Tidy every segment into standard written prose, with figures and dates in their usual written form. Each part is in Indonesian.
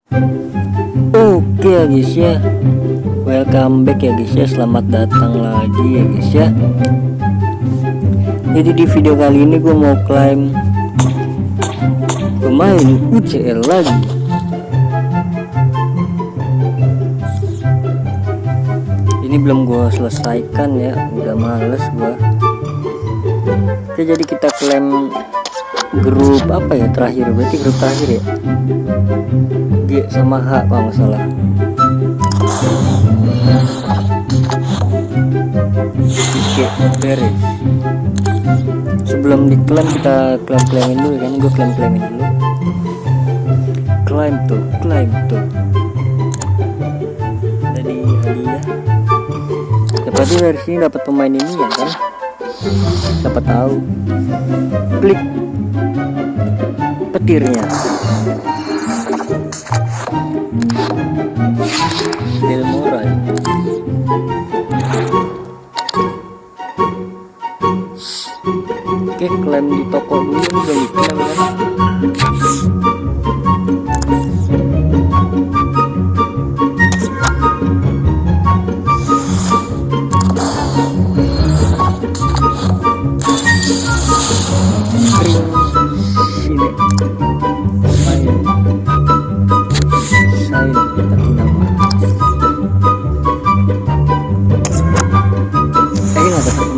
Oke ya guys ya, welcome back ya guys ya, selamat datang lagi ya guys ya. Jadi di video kali ini gue mau klaim pemain UCL lagi. Ini belum gue selesaikan ya, udah males gue. Oke, jadi kita klaim grup apa ya terakhir, berarti grup terakhir ya, G sama H kalau nggak salah. Oke, beres. Sebelum diklaim kita klaim-klaimin dulu kan, gue klaim-klaimin dulu. Klaim tuh jadi hadiah. Berarti dari sini dapat pemain ini ya kan, siapa tahu. Klik petirnya, Del Moral. Oke, klaim di toko dulu, ini belum diklaim kan.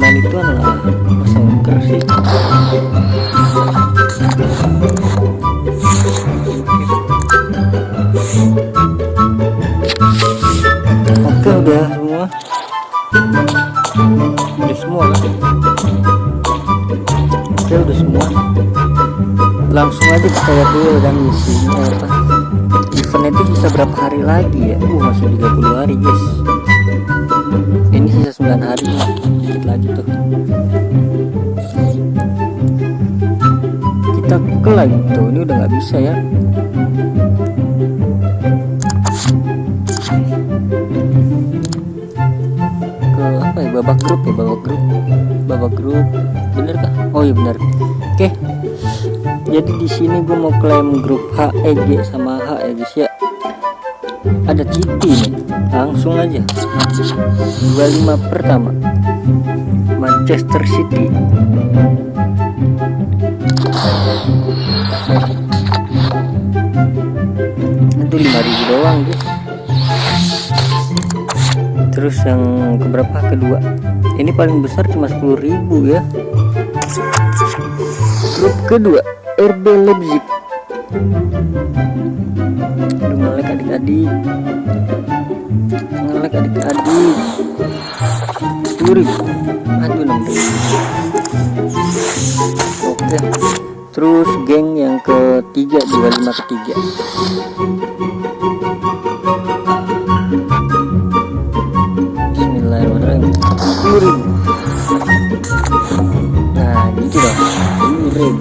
Itu adalah songker sih. Oke, udah semua lah. Oke, udah semua. Langsung aja kita lihat dulu kan misinya apa. Event itu sisa berapa hari lagi ya? Masih 30 hari guys. Ini sisa 9 hari lah, dikit lagi tuh. Kita klaim tuh, ini udah nggak bisa ya. Ke apa ya, babak grup ya, babak grup, bener kah? Oh iya bener. Oke, jadi di sini gue mau klaim grup H, E, G sama H ya guys ya. Ada City nih, langsung aja 25 pertama Manchester City. Itu 5.000 doang guys. Terus yang keberapa, kedua ini paling besar cuma 10.000 ya. Grup kedua RB Leipzig. Ngelek adik-adik, 10.000. Aduh, 6.000. Oke, terus geng yang ketiga, 25 ketiga. Bismillahirrahmanirrahim. 10.000. Nah gitu dong, 10.000.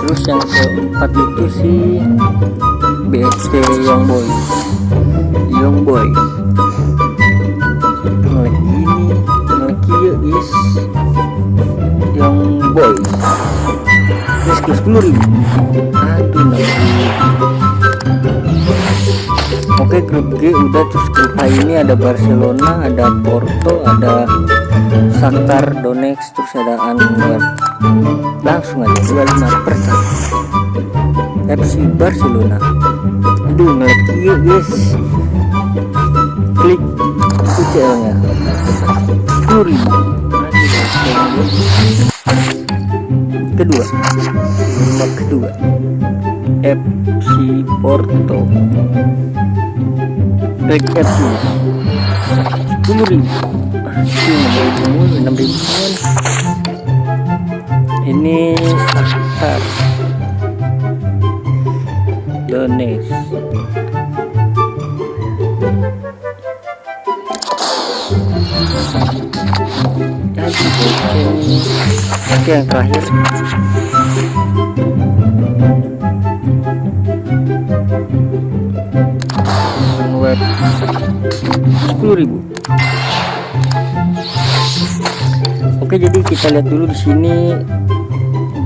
Terus yang keempat itu sih BSC Young Boys. Ngelek gini, ngelek iya guys. Young Boys. Terus ke 10.000. Aduh, 6.000. Oke, grup G udah. Terus grup A ini ada Barcelona, ada Porto, ada Shakhtar Donetsk, terus ada Antwerp. Langsung aja 25 pertama FC Barcelona. Aduh, ngelek iya guys. Klik UCL nya 10.000. Kedua FC Porto. Klik FC 10.000. 6.000. Ini Shakhtar Donetsk. Oke, yang terakhir web 10.000. Oke, jadi kita lihat dulu di sini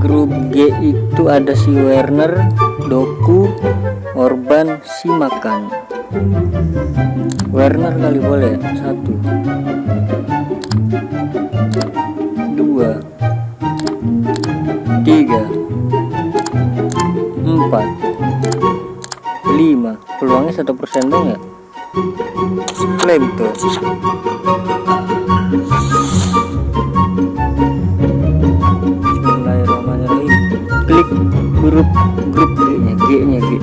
grup G itu ada si Werner, Doku, Orban, Simakan. Werner kali boleh. 1 2 3 4 5. Peluangnya 1% dong ya. Klaim tuh. Bismillahirrahmanirrahim. Klik grup G-nya, G.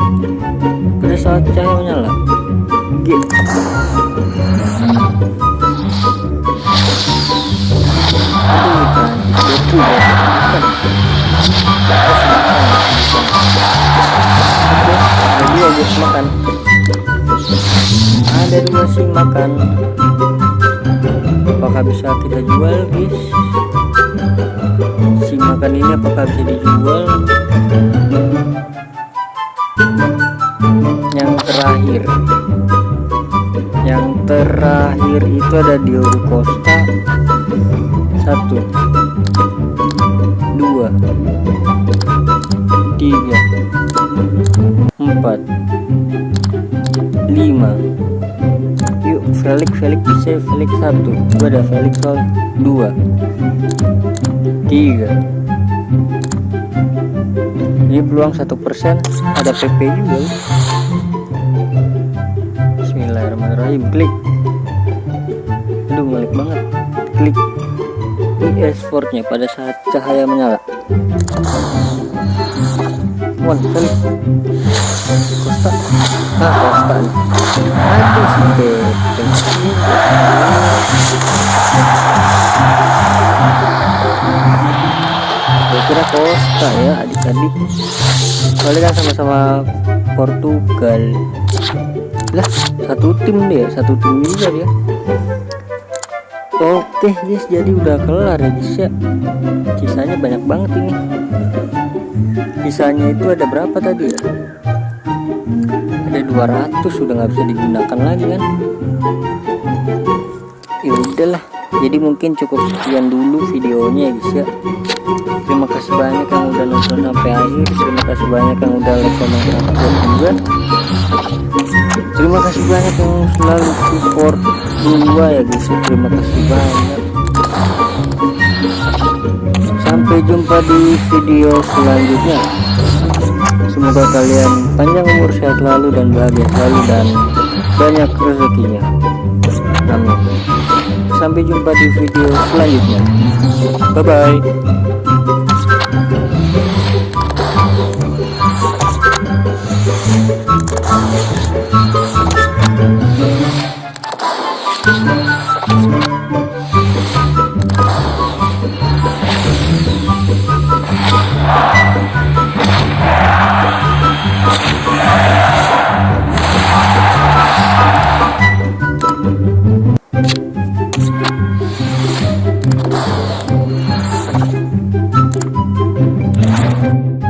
Pada saat cahaya menyala, G. Makan. Ada 2 sih makan. Apakah bisa kita jual, guys? Si makan ini apakah bisa dijual? Yang terakhir itu ada Diogo Costa. 1 2 3 4 5. Yuk Felix bisa. Felix 1. Gua ada Felix 2 3. Ini peluang 1%. Ada PP juga. Bismillahirrahmanirrahim. Klik. Aduh ngelik banget. Klik e-sportnya pada saat cahaya menyala. Felix Costa. Costa nih. Aduh si Bepeng. Gue kira Costa ya adik-adik. Soalnya kan sama-sama Portugal. Lah satu tim juga dia. Oke guys, jadi udah kelar ya guys ya. Sisanya banyak banget ini. Sisanya itu ada berapa tadi ya? Ada 200, sudah nggak bisa digunakan lagi kan. Ya udahlah, jadi mungkin cukup sekian dulu videonya ya guys ya. Terima kasih banyak yang udah nonton sampai akhir. Terima kasih banyak yang udah like, comment, subscribe juga. Terima kasih banyak yang selalu support gua ya guys. Terima kasih banyak. Sampai jumpa di video selanjutnya. Semoga kalian panjang umur, sehat selalu dan bahagia selalu dan banyak rezekinya. Amin. Sampai jumpa di video selanjutnya. Bye bye.